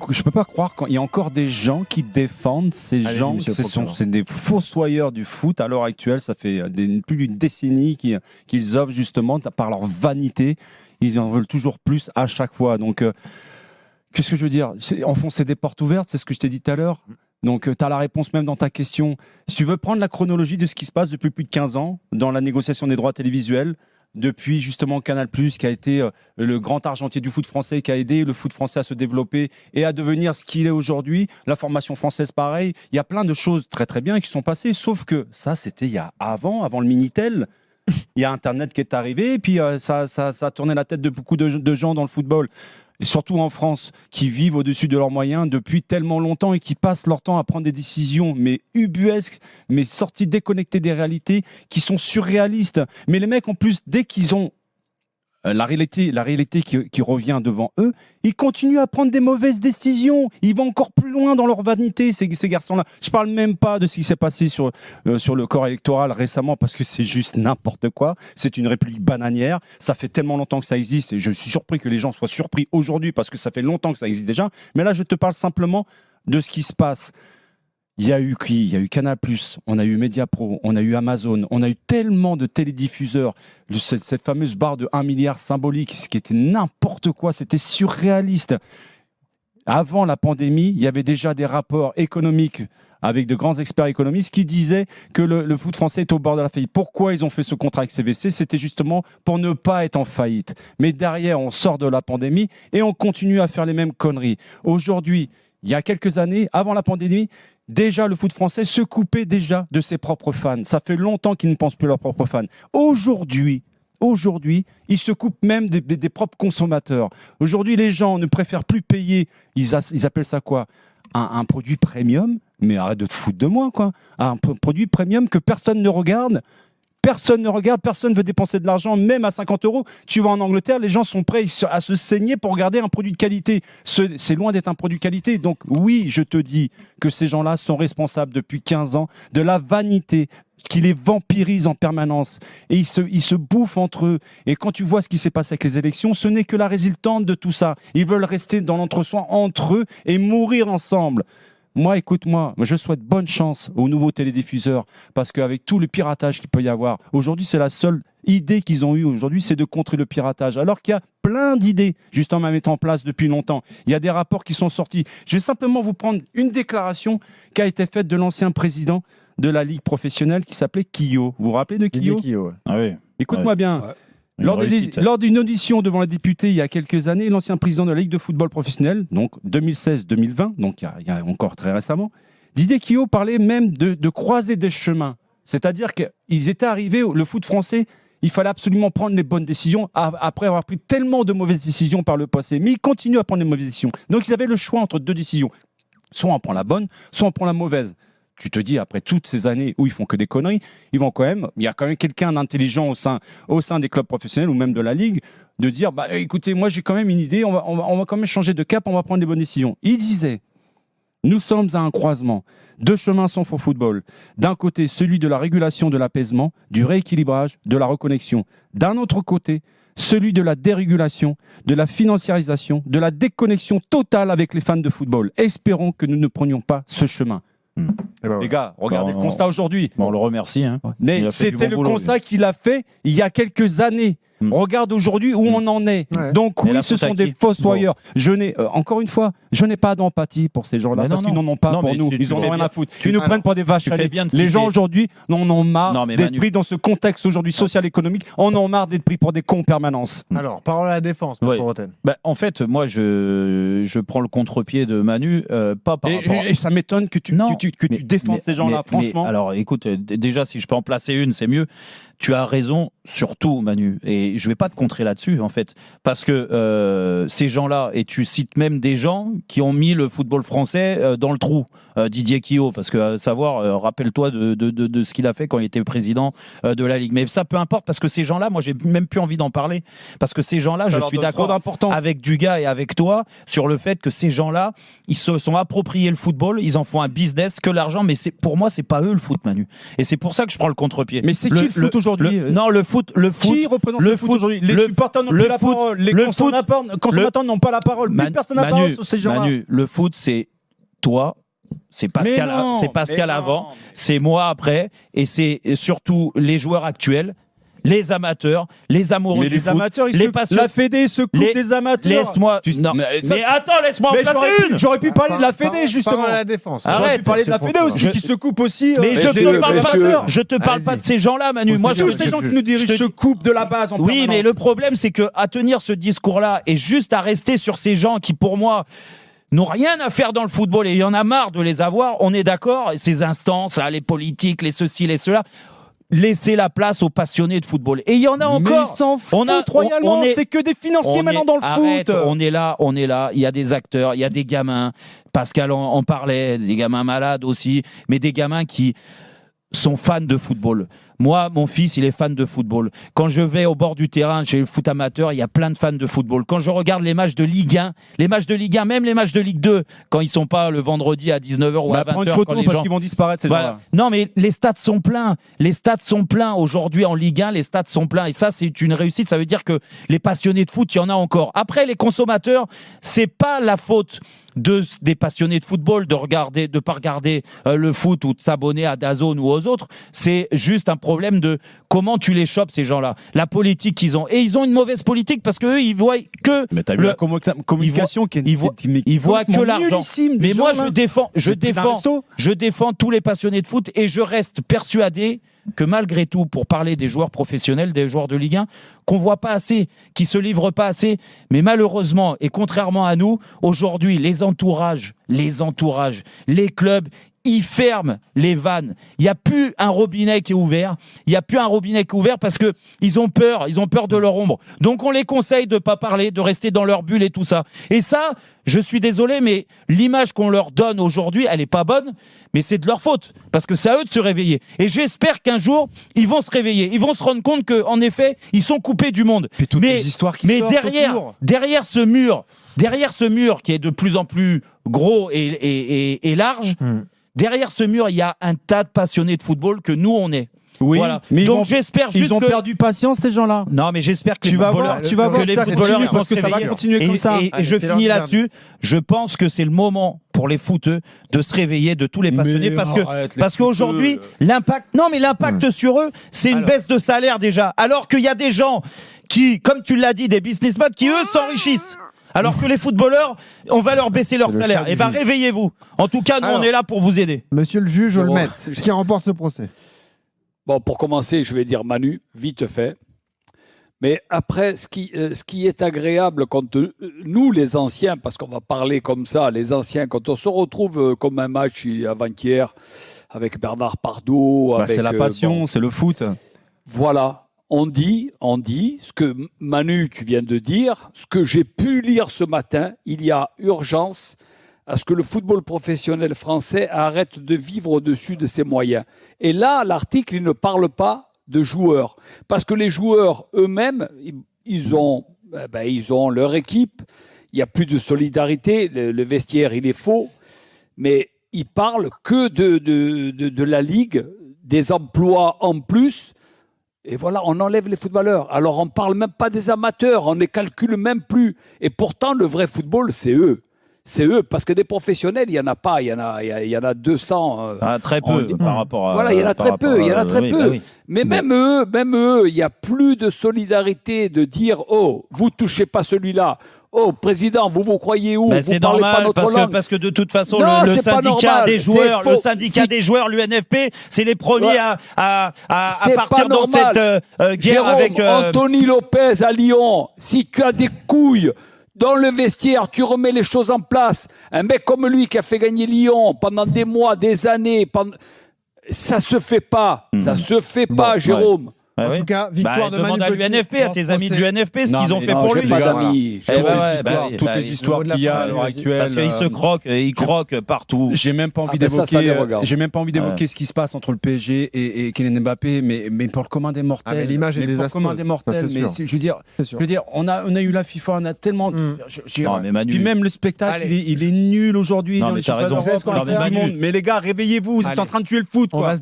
je peux pas croire qu'il y a encore des gens qui défendent ces gens. C'est des fossoyeurs du foot à l'heure actuelle. Ça fait plus d'une décennie qu'ils offrent justement par leur vanité. Ils en veulent toujours plus à chaque fois. Donc, qu'est-ce que je veux dire ? Enfoncer des portes ouvertes, c'est ce que je t'ai dit tout à l'heure. Donc, tu as la réponse même dans ta question. Si tu veux prendre la chronologie de ce qui se passe depuis plus de 15 ans dans la négociation des droits télévisuels, depuis justement Canal+, qui a été le grand argentier du foot français, qui a aidé le foot français à se développer et à devenir ce qu'il est aujourd'hui. La formation française, pareil. Il y a plein de choses très très bien qui sont passées, sauf que ça, c'était avant le Minitel. Il y a Internet qui est arrivé, et puis ça a tourné la tête de beaucoup de gens dans le football. Et surtout en France, qui vivent au-dessus de leurs moyens depuis tellement longtemps et qui passent leur temps à prendre des décisions, mais ubuesques, mais sorties déconnectées des réalités, qui sont surréalistes. Mais les mecs, en plus, dès qu'ils ont la réalité qui revient devant eux, ils continuent à prendre des mauvaises décisions. Ils vont encore plus loin dans leur vanité, ces garçons-là. Je ne parle même pas de ce qui s'est passé sur le corps électoral récemment, parce que c'est juste n'importe quoi. C'est une république bananière. Ça fait tellement longtemps que ça existe, et je suis surpris que les gens soient surpris aujourd'hui, parce que ça fait longtemps que ça existe déjà. Mais là, je te parle simplement de ce qui se passe. Il y a eu qui ? Il y a eu Canal+, on a eu Mediapro, on a eu Amazon, on a eu tellement de télédiffuseurs. Cette fameuse barre de 1 milliard symbolique, ce qui était n'importe quoi, c'était surréaliste. Avant la pandémie, il y avait déjà des rapports économiques avec de grands experts économistes qui disaient que le foot français est au bord de la faillite. Pourquoi ils ont fait ce contrat avec CVC ? C'était justement pour ne pas être en faillite. Mais derrière, on sort de la pandémie et on continue à faire les mêmes conneries. Aujourd'hui, il y a quelques années, avant la pandémie, déjà, le foot français se coupait déjà de ses propres fans. Ça fait longtemps qu'ils ne pensent plus leurs propres fans. Aujourd'hui, ils se coupent même des propres consommateurs. Aujourd'hui, les gens ne préfèrent plus payer, ils appellent ça quoi ? Un produit premium, mais arrête de te foutre de moi, quoi. Un produit premium que personne ne regarde. Personne ne regarde, personne ne veut dépenser de l'argent, même à 50 €. Tu vas en Angleterre, les gens sont prêts à se saigner pour regarder un produit de qualité. C'est loin d'être un produit de qualité. Donc oui, je te dis que ces gens-là sont responsables depuis 15 ans de la vanité qui les vampirise en permanence. Et ils se bouffent entre eux. Et quand tu vois ce qui s'est passé avec les élections, ce n'est que la résultante de tout ça. Ils veulent rester dans l'entre-soi entre eux et mourir ensemble. Moi, écoute-moi, je souhaite bonne chance aux nouveaux télédiffuseurs, parce qu'avec tout le piratage qu'il peut y avoir, aujourd'hui, c'est la seule idée qu'ils ont eue aujourd'hui, c'est de contrer le piratage. Alors qu'il y a plein d'idées, justement, à mettre en place depuis longtemps. Il y a des rapports qui sont sortis. Je vais simplement vous prendre une déclaration qui a été faite de l'ancien président de la Ligue professionnelle qui s'appelait Quillot. Vous vous rappelez de Quillot ? Quillot, ouais. Ah oui. Écoute-moi bien. Ouais. Lors d'une audition devant les députés il y a quelques années, l'ancien président de la Ligue de football professionnel, donc 2016-2020, donc il y a encore très récemment, Didier Quillot parlait même de croiser des chemins. C'est-à-dire qu'ils étaient arrivés, le foot français, il fallait absolument prendre les bonnes décisions après avoir pris tellement de mauvaises décisions par le passé. Mais ils continuent à prendre les mauvaises décisions. Donc ils avaient le choix entre deux décisions. Soit on prend la bonne, soit on prend la mauvaise. Tu te dis, après toutes ces années où ils font que des conneries, il y a quand même quelqu'un d'intelligent au sein des clubs professionnels ou même de la Ligue, de dire, écoutez, moi j'ai quand même une idée, on va quand même changer de cap, on va prendre les bonnes décisions. Il disait, nous sommes à un croisement. Deux chemins sont au football. D'un côté, celui de la régulation de l'apaisement, du rééquilibrage, de la reconnexion. D'un autre côté, celui de la dérégulation, de la financiarisation, de la déconnexion totale avec les fans de football. Espérons que nous ne prenions pas ce chemin. Les gars, regardez le constat aujourd'hui. On le remercie. Hein. Mais c'était le constat qu'il a fait il y a quelques années. Regarde aujourd'hui où on en est. Ouais. Donc oui, ce sont des fossoyeurs. Encore une fois, je n'ai pas d'empathie pour ces gens-là, parce qu'ils n'en ont pas pour nous. Ils n'en ont rien à foutre. Ils nous prennent pour des vaches. Les gens aujourd'hui en ont marre d'être pris dans ce contexte aujourd'hui social-économique. On en a marre d'être pris pour des cons en permanence. Alors, parole à la défense, M. Roten. En fait, moi, je prends le contre-pied de Manu, pas par rapport... Et ça m'étonne que tu défends ces gens-là, franchement. Alors, écoute, déjà, si je peux en placer une, c'est mieux. Tu as raison sur tout, Manu. Et je ne vais pas te contrer là-dessus, en fait. Parce que ces gens-là, et tu cites même des gens qui ont mis le football français dans le trou. Didier Quillot, parce que savoir, rappelle-toi de ce qu'il a fait quand il était président de la Ligue. Mais ça, peu importe, parce que ces gens-là, moi, j'ai même plus envie d'en parler. Parce que ces gens-là, je suis d'accord avec Dugas et avec toi sur le fait que ces gens-là, ils se sont appropriés le football, ils en font un business, que l'argent, mais pour moi, c'est pas eux le foot, Manu. Et c'est pour ça que je prends le contre-pied. Mais c'est qui le foot aujourd'hui ? aujourd'hui. Non, le foot. Qui représente le foot aujourd'hui? Les supporters n'ont plus la parole. Les consommateurs n'ont pas la parole. Plus personne n'a la parole sur ces gens-là. Manu, le foot, c'est toi. C'est Pascal avant, c'est moi après, et c'est surtout les joueurs actuels, les amateurs, les amoureux du foot, amateurs, les passionnés. La Fédé se coupe des amateurs. Laisse-moi. Mais attends, laisse-moi en placer une. J'aurais pu parler de la Fédé justement. À la défense. J'aurais pu parler de la Fédé aussi qui se coupe aussi. Mais je te parle pas de ces gens-là, Manu. Moi, tous ces gens qui nous dirigent se coupent de la base en permanence. Oui, mais le problème, c'est que à tenir ce discours-là et juste à rester sur ces gens qui, pour moi, n'ont rien à faire dans le football et il y en a marre de les avoir, on est d'accord, ces instances, là, les politiques, les ceci, les cela, laissez la place aux passionnés de football. Et il y en a encore. Mais ils s'en foutent royalement, c'est que des financiers maintenant dans le foot. On est là, il y a des acteurs, il y a des gamins, Pascal en parlait, des gamins malades aussi, mais des gamins qui sont fans de football. Moi, mon fils, il est fan de football. Quand je vais au bord du terrain, chez le foot amateur, il y a plein de fans de football. Quand je regarde les matchs de Ligue 1, même les matchs de Ligue 2, quand ils sont pas le vendredi à 19h ou à 20h. Prends une photo parce qu'ils vont disparaître, ces gens-là. Non, mais les stades sont pleins. Les stades sont pleins. Aujourd'hui, en Ligue 1, les stades sont pleins. Et ça, c'est une réussite. Ça veut dire que les passionnés de foot, il y en a encore. Après, les consommateurs, c'est pas la faute des passionnés de football de pas regarder le foot ou de s'abonner à DAZN ou aux autres. C'est juste un problème de comment tu les chopes, ces gens-là. La politique qu'ils ont. Et ils ont une mauvaise politique parce qu'eux, ils voient que... Mais t'as vu la communication ils voient que l'argent. Mais moi, je défends tous les passionnés de foot et je reste persuadé que malgré tout, pour parler des joueurs professionnels, des joueurs de Ligue 1, qu'on voit pas assez, qui se livrent pas assez, mais malheureusement, et contrairement à nous, aujourd'hui, les entourages, les clubs, ils ferment les vannes. Il n'y a plus un robinet qui est ouvert. Parce que ils ont peur de leur ombre. Donc on les conseille de pas parler, de rester dans leur bulle et tout ça. Et ça, je suis désolé, mais l'image qu'on leur donne aujourd'hui, elle est pas bonne, mais c'est de leur faute. Parce que c'est à eux de se réveiller. Et j'espère qu'un jour, ils vont se réveiller. Ils vont se rendre compte qu'en effet, ils sont coupés du monde. Mais derrière ce mur qui est de plus en plus gros et large, derrière ce mur, il y a un tas de passionnés de football que nous, on est. Oui, voilà. mais donc j'espère juste ils ont perdu patience, ces gens-là. Non, mais j'espère que tu vas voir les footballeurs parce que ça va continuer comme ça. Et je finis là-dessus. Je pense que c'est le moment pour les footeux de se réveiller, de tous les passionnés, parce qu'aujourd'hui, l'impact sur eux, c'est une baisse de salaire déjà. Alors qu'il y a des gens qui, comme tu l'as dit, des businessmen qui eux s'enrichissent. Alors que les footballeurs, on va leur baisser leur salaire. Et réveillez-vous. En tout cas, nous, on est là pour vous aider. Monsieur le juge, Olmet, qui remporte ce procès? Bon, pour commencer, je vais dire Manu, vite fait. Mais après, ce qui est agréable quand nous, les anciens, parce qu'on va parler comme ça, les anciens, quand on se retrouve comme un match avant-hier avec Bernard Pardoux. C'est la passion, c'est le foot. Voilà. On dit ce que Manu, tu viens de dire, ce que j'ai pu lire ce matin, il y a urgence à ce que le football professionnel français arrête de vivre au-dessus de ses moyens. Et là, l'article, il ne parle pas de joueurs. Parce que les joueurs eux-mêmes, ils ont leur équipe, il n'y a plus de solidarité, le vestiaire, il est faux, mais ils parlent que de la Ligue, des emplois en plus. Et voilà, on enlève les footballeurs. Alors, on ne parle même pas des amateurs, on ne les calcule même plus. Et pourtant, le vrai football, c'est eux. C'est eux, parce que des professionnels, il n'y en a pas, il y en a 200. Très peu par rapport à... Voilà, il y en a très peu, Oui. Mais même eux, il n'y a plus de solidarité de dire « Oh, vous ne touchez pas celui-là ». Oh, président, vous croyez où? C'est normal, parce que de toute façon, le syndicat des joueurs, l'UNFP, c'est les premiers à partir dans cette guerre avec... Anthony Lopez à Lyon, si tu as des couilles dans le vestiaire, tu remets les choses en place. Un mec comme lui qui a fait gagner Lyon pendant des mois, des années, ça se fait pas. Ça se fait pas, Jérôme. En tout cas, victoire de Manu demande à l'UNFP, à tes amis de l'UNFP, ce qu'ils ont fait pour lui. Pas d'amis. Toutes les histoires qu'il y a à l'heure actuelle. Parce qu'ils se croquent, ils croquent partout. J'ai même pas envie d'évoquer ce qui se passe entre le PSG et Kylian Mbappé, mais pour le commun des mortels. Mais l'image est désastreuse. Je veux dire, on a eu la FIFA, on a tellement. Puis même le spectacle, il est nul aujourd'hui. Non, mais t'as raison. Mais les gars, réveillez-vous, vous êtes en train de tuer le foot.